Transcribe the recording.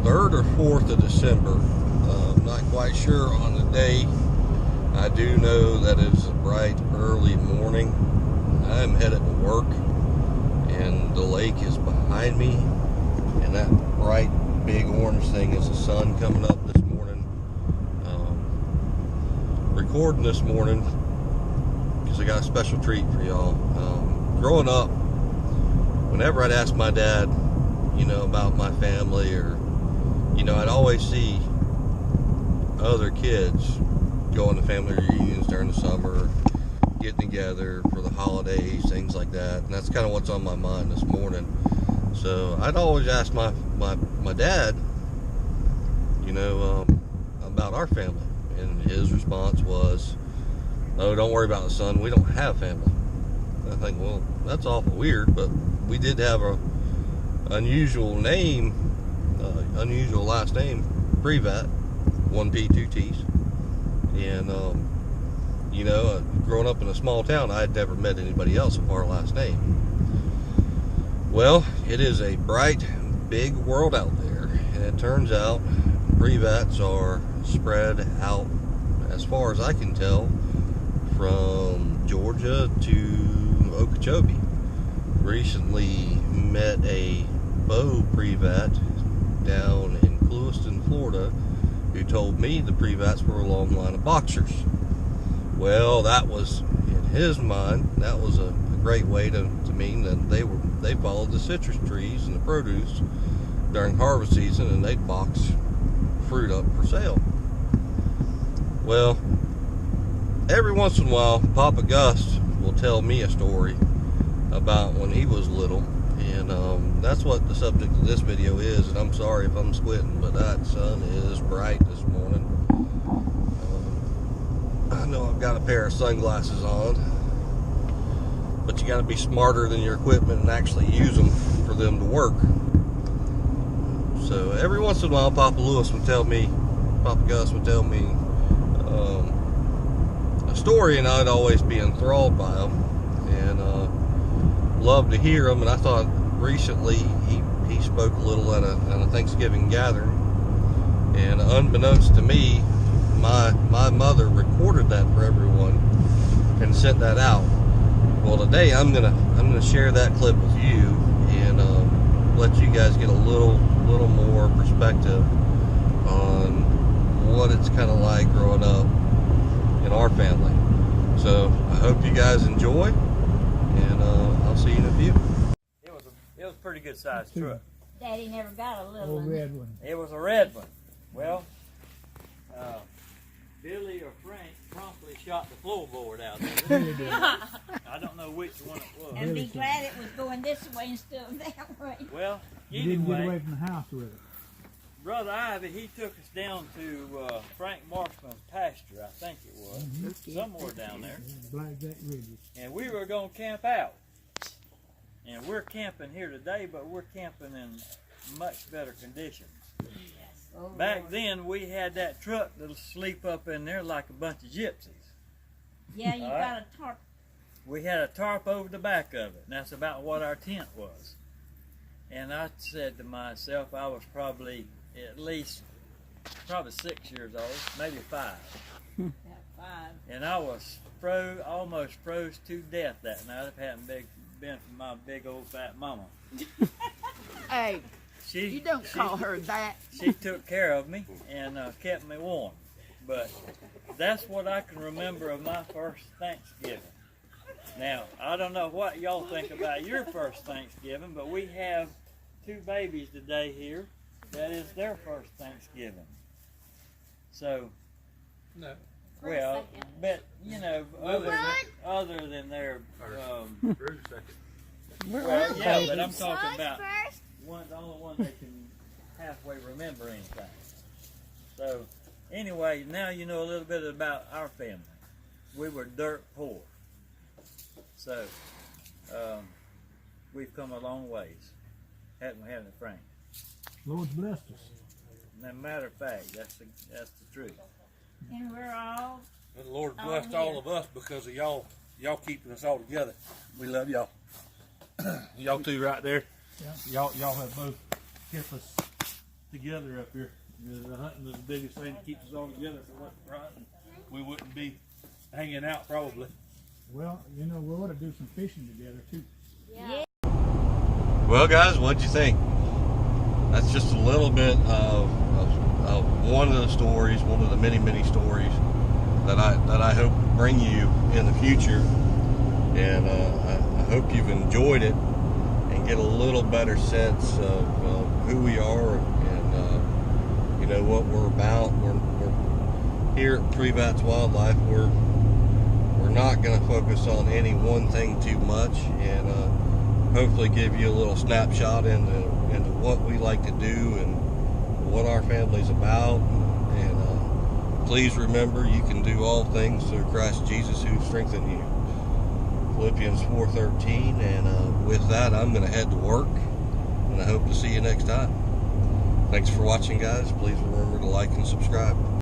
3rd or 4th of December. I'm not quite sure on the day. I do know that it's a bright early morning. I'm headed to work, and the lake is behind me, and that bright big orange thing is the sun coming up this morning. Recording this morning because I got a special treat for y'all. Growing up, whenever I'd ask my dad, about my family, or, I'd always see other kids going to family reunions during the summer, getting together for the holidays, things like that. And that's kind of what's on my mind this morning. So I'd always ask my dad, about our family. And his response was, "Oh, don't worry about it, son. We don't have family." I think, well, that's awful weird, but we did have a unusual last name, Privat, 1P, 2 T's. And, growing up in a small town, I had never met anybody else of our last name. Well, it is a bright, big world out there. And it turns out Privats are spread out, as far as I can tell, from Georgia to Okeechobee. Recently met a Beau Privat down in Clewiston, Florida, who told me the Privats were a long line of boxers. Well, that was, in his mind, that was a great way to mean that they followed the citrus trees and the produce during harvest season, and they'd box fruit up for sale. Well, every once in a while, Papa Gus will tell me a story about when he was little, and that's what the subject of this video is. And I'm sorry if I'm squinting, but that sun is bright this morning. I know I've got a pair of sunglasses on, but you got to be smarter than your equipment and actually use them for them to work. So every once in a while, Papa Gus would tell me a story, and I'd always be enthralled by them, and love to hear them. And I thought recently he spoke a little at a Thanksgiving gathering, and unbeknownst to me, my mother recorded that for everyone and sent that out. Well, today I'm gonna share that clip with you and let you guys get a little more perspective on what it's kind of like growing up in our family. So I hope you guys enjoy, and I'll see you in a few. It was a pretty good sized truck. Daddy never got a little one. Red one. It was a red one. Well, Billy or Frank promptly shot the floorboard out there. I don't know which one it was. And be glad it was going this way instead of that way. Well, You didn't get away anyway, from the house with it. Brother Ivy, he took us down to Frank Marshman's pasture, I think it was, somewhere down there. Blackjack Ridges. And we were going to camp out. And we're camping here today, but we're camping in much better conditions. Oh, Back Lord. then, we had that truck that'll sleep up in there like a bunch of gypsies. Yeah, you All got right. a tarp. We had a tarp over the back of it, and that's about what our tent was. And I said to myself, I was probably at least 6 years old, maybe 5. Got 5. And I was almost froze to death that night if it hadn't been for my big old fat mama. Hey, you don't call her that. She took care of me and kept me warm. But that's what I can remember of my first Thanksgiving. Now, I don't know what y'all think about your first Thanksgiving, but we have 2 babies today here. That is their first Thanksgiving. So, No. well, but other than their, well, yeah, but I'm talking about the only one that can halfway remember anything. So, anyway, now you know a little bit about our family. We were dirt poor. So, we've come a long ways, haven't we, Frank? Lord's blessed us. As a matter of fact, that's the truth. And we're all. And the Lord blessed all of us because of y'all keeping us all together. We love y'all. Y'all two right there. Yeah. Y'all have both kept us together up here. The hunting is the biggest thing that keeps us all together. If it wasn't for hunting, we wouldn't be hanging out probably. Well, you know, we ought to do some fishing together too. Yeah. Well, guys, what'd you think? That's just a little bit of one of the stories, one of the many stories that I hope to bring you in the future. And I hope you've enjoyed it and get a little better sense of who we are and you know what we're about. We're here at Prevats Wildlife. We're not going to focus on any one thing too much, and hopefully give you a little snapshot into what we like to do and what our family's about. And please remember, you can do all things through Christ Jesus who strengthens you. Philippians 4:13. And with that, I'm going to head to work, and I hope to see you next time. Thanks for watching, guys. Please remember to like and subscribe.